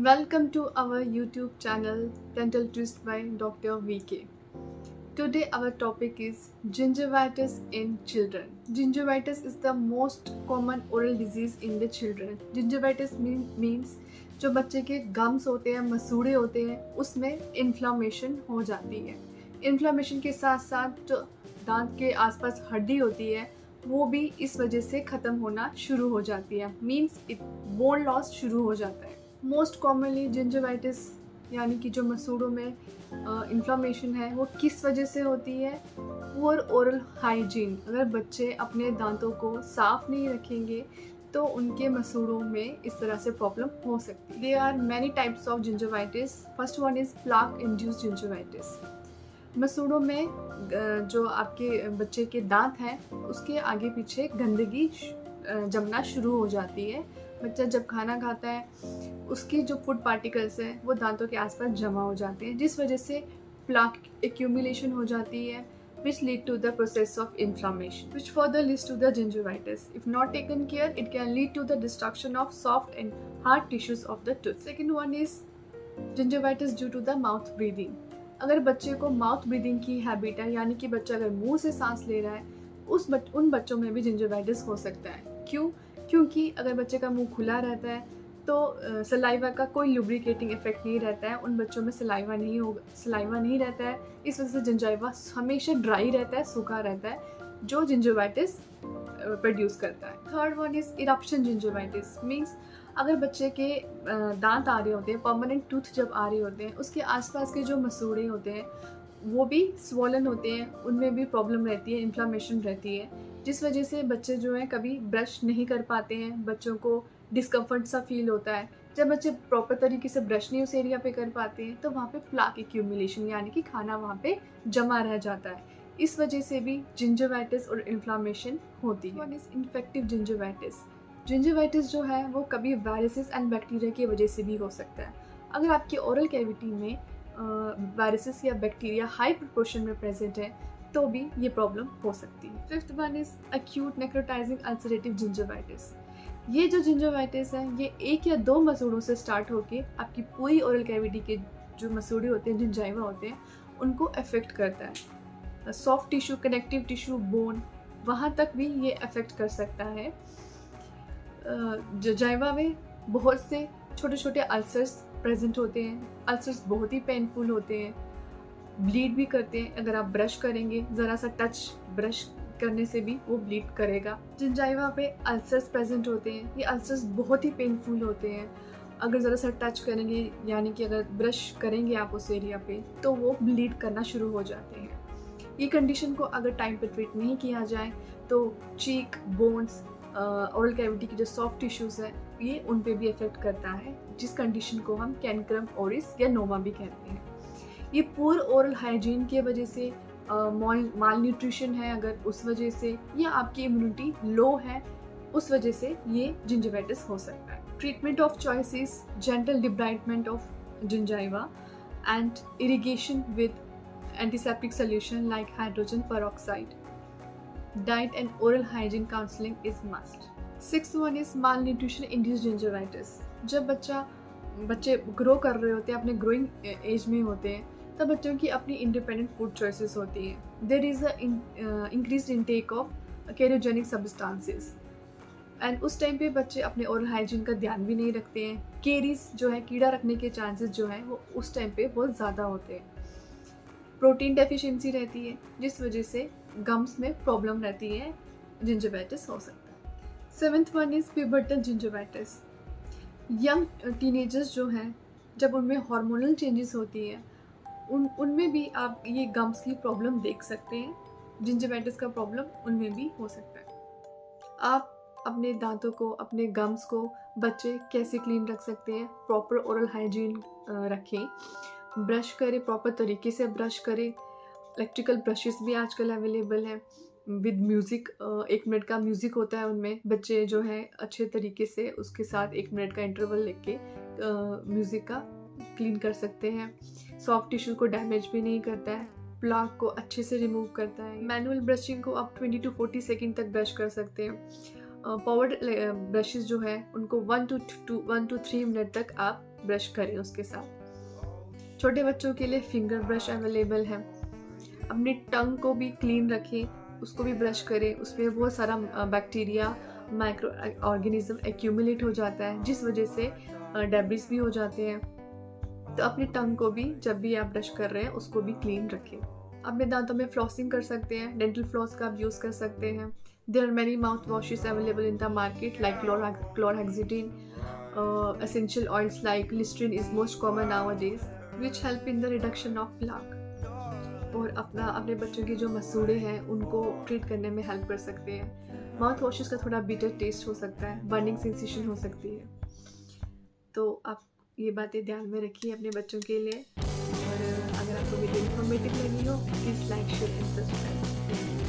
Welcome to our YouTube channel Dental Twist by Dr. VK. Today our topic is gingivitis in children. Gingivitis is the most common oral disease in the children. Gingivitis means जो बच्चे के gums होते हैं, मसूड़े होते हैं, उसमें inflammation हो जाती है. इन्फ्लामेशन के साथ साथ जो दांत के आसपास हड्डी होती है वो भी इस वजह से ख़त्म होना शुरू हो जाती है. मीन्स बोन लॉस शुरू हो जाता है. मोस्ट कॉमनली जिंजिवाइटिस यानी कि जो मसूड़ों में इन्फ्लामेशन है वो किस वजह से होती है. Poor oral hygiene. अगर बच्चे अपने दांतों को साफ नहीं रखेंगे तो उनके मसूड़ों में इस तरह से प्रॉब्लम हो सकती है. There are many types of gingivitis. First one is plaque induced gingivitis. मसूड़ों में जो आपके बच्चे के दांत हैं उसके आगे पीछे गंदगी जमना शुरू हो जाती है. बच्चा जब खाना खाता है उसकी जो फूड पार्टिकल्स हैं वो दांतों के आसपास जमा हो जाते हैं जिस वजह से प्लाक एक्यूमुलेशन हो जाती है which lead to the process of inflammation which further leads to the gingivitis. If not taken care, it can lead to the destruction of soft and hard tissues of the tooth. Second one is gingivitis due to the mouth breathing. अगर बच्चे को mouth breathing की habit है यानी कि बच्चा अगर मुंह से सांस ले रहा है उन बच्चों में भी जिंजिवाइटिस हो सकता है. क्यों? क्योंकि अगर बच्चे का मुंह खुला रहता है तो सलाइवा का कोई लुब्रिकेटिंग इफेक्ट नहीं रहता है. उन बच्चों में सलाइवा नहीं रहता है. इस वजह से जिंजाइवा हमेशा ड्राई रहता है, सूखा रहता है, जो जिंजिवाइटिस प्रोड्यूस करता है. Third one is eruption gingivitis. Means अगर बच्चे के दांत आ रहे होते हैं, परमानेंट टूथ जब आ रहे होते हैं, उसके आसपास के जो मसूड़े होते हैं वो भी स्वॉलन होते हैं, उनमें भी प्रॉब्लम रहती है, इन्फ्लामेशन रहती है, जिस वजह से बच्चे जो हैं कभी ब्रश नहीं कर पाते हैं. बच्चों को डिस्कम्फर्ट सा फील होता है. जब बच्चे प्रॉपर तरीके से ब्रश नहीं उस एरिया पे कर पाते हैं तो वहाँ पे प्लाक एक्यूमुलेशन यानी कि खाना वहाँ पे जमा रह जाता है. इस वजह से भी जिंजिवाइटिस और इन्फ्लामेशन होती है. One is infective gingivitis. Gingivitis जो है वो कभी वायरसेस एंड बैक्टीरिया की वजह से भी हो सकता है. अगर आपकी ओरल कैविटी में वायरसेस या बैक्टीरिया हाई प्रोपोर्शन में प्रेजेंट है तो भी ये प्रॉब्लम हो सकती है. Fifth one is acute necrotizing ulcerative gingivitis. ये जो जिंजिवाइटिस है ये एक या दो मसूड़ों से स्टार्ट होके आपकी पूरी ओरल कैविटी के जो मसूड़े होते हैं, जिंजाइवा होते हैं, उनको अफेक्ट करता है. Soft tissue, connective tissue, bone, वहाँ तक भी ये अफेक्ट कर सकता है. जिंजाइवा में बहुत से छोटे छोटे अल्सर्स प्रेजेंट होते हैं. अल्सर्स बहुत ही पेनफुल होते हैं, ब्लीड भी करते हैं. अगर आप ब्रश करेंगे, ज़रा सा टच ब्रश करने से भी वो ब्लीड करेगा. जिंजाइवा पे अल्सर्स प्रेजेंट होते हैं. ये अल्सर्स बहुत ही पेनफुल होते हैं. अगर ज़रा सा टच करेंगे यानी कि अगर ब्रश करेंगे आप उस एरिया पे तो वो ब्लीड करना शुरू हो जाते हैं. ये कंडीशन को अगर टाइम पे ट्रीट नहीं किया जाए तो चीक, बोन्स, ओरल कैविटी की जो सॉफ्ट टिश्यूज़ है ये उन पे भी इफेक्ट करता है, जिस कंडीशन को हम कैनक्रम ओरिस या नोमा भी कहते हैं. ये पुअर ओरल हाइजीन की वजह से, माल न्यूट्रिशन है अगर उस वजह से, या आपकी इम्यूनिटी लो है उस वजह से ये जिंजिवाइटिस हो सकता है. Treatment of choice is gentle debridement of gingiva and irrigation with antiseptic solution like hydrogen peroxide. Diet and oral hygiene counseling is must. Sixth one is malnutrition induced gingivitis. जब बच्चे ग्रो कर रहे होते हैं, अपने ग्रोइंग एज में होते हैं, तब बच्चों की अपनी इंडिपेंडेंट फूड चॉइसेस होती हैं. There is a increased intake of cariogenic substances and उस टाइम पे बच्चे अपने ओरल हाइजीन का ध्यान भी नहीं रखते हैं. केरीज जो है, कीड़ा रखने के चांसेस जो हैं वो उस टाइम पे बहुत ज़्यादा होते हैं. प्रोटीन डेफिशिएंसी रहती है जिस वजह से गम्स में प्रॉब्लम रहती है, जिंजिवाइटिस हो सकता है. Seventh one is pubertal gingivitis. Young teenagers जो हैं जब उनमें हार्मोनल चेंजेस होती है उनमें भी आप ये गम्स की प्रॉब्लम देख सकते हैं. जिंजिवाइटिस का प्रॉब्लम उनमें भी हो सकता है. आप अपने दांतों को, अपने गम्स को बच्चे कैसे क्लीन रख सकते हैं? प्रॉपर ओरल हाइजीन रखें, ब्रश करें, प्रॉपर तरीके से ब्रश करें. इलेक्ट्रिकल ब्रशेस भी आजकल अवेलेबल हैं विद म्यूज़िक. 1 मिनट का म्यूज़िक होता है उनमें. बच्चे जो है अच्छे तरीके से उसके साथ 1 मिनट का इंटरवल लेके म्यूज़िक का क्लीन कर सकते हैं. सॉफ्ट टिश्यू को डैमेज भी नहीं करता है, प्लाक को अच्छे से रिमूव करता है. मैनुअल ब्रशिंग को आप 20 to 40 सेकेंड तक ब्रश कर सकते हैं. पावर्ड ब्रशेस जो है उनको 1 to 3 मिनट तक आप ब्रश करें उसके साथ। छोटे बच्चों के लिए फिंगर ब्रश अवेलेबल है। अपनी टंग को भी क्लीन रखें, उसको भी ब्रश करें। उसमें बहुत सारा बैक्टीरिया, माइक्रो ऑर्गेनिज्म एक्यूमुलेट हो जाता है, जिस वजह से डेब्रिस भी हो जाते हैं। तो अपनी टंग को भी जब भी आप ब्रश कर रहे हैं उसको भी क्लीन रखें। अपने दांतों में फ्लॉसिंग कर सकते हैं, डेंटल फ्लॉस का आप यूज़ कर सकते हैं। There are many mouth washes available in the market like chlorhexidine, essential oils like Listerine is most common nowadays, which help in the reduction of plaque. और अपने बच्चों के जो मसूड़े हैं उनको ट्रीट करने में हेल्प कर सकते हैं। माउथ वॉशेस का थोड़ा बिटर टेस्ट हो सकता है, बर्निंग सेंसेशन हो सकती है। तो आप ये बातें ध्यान में रखिए अपने बच्चों के लिए। और अगर आपको वीडियो इन्फॉर्मेटिव लगी हो, please like, share and subscribe.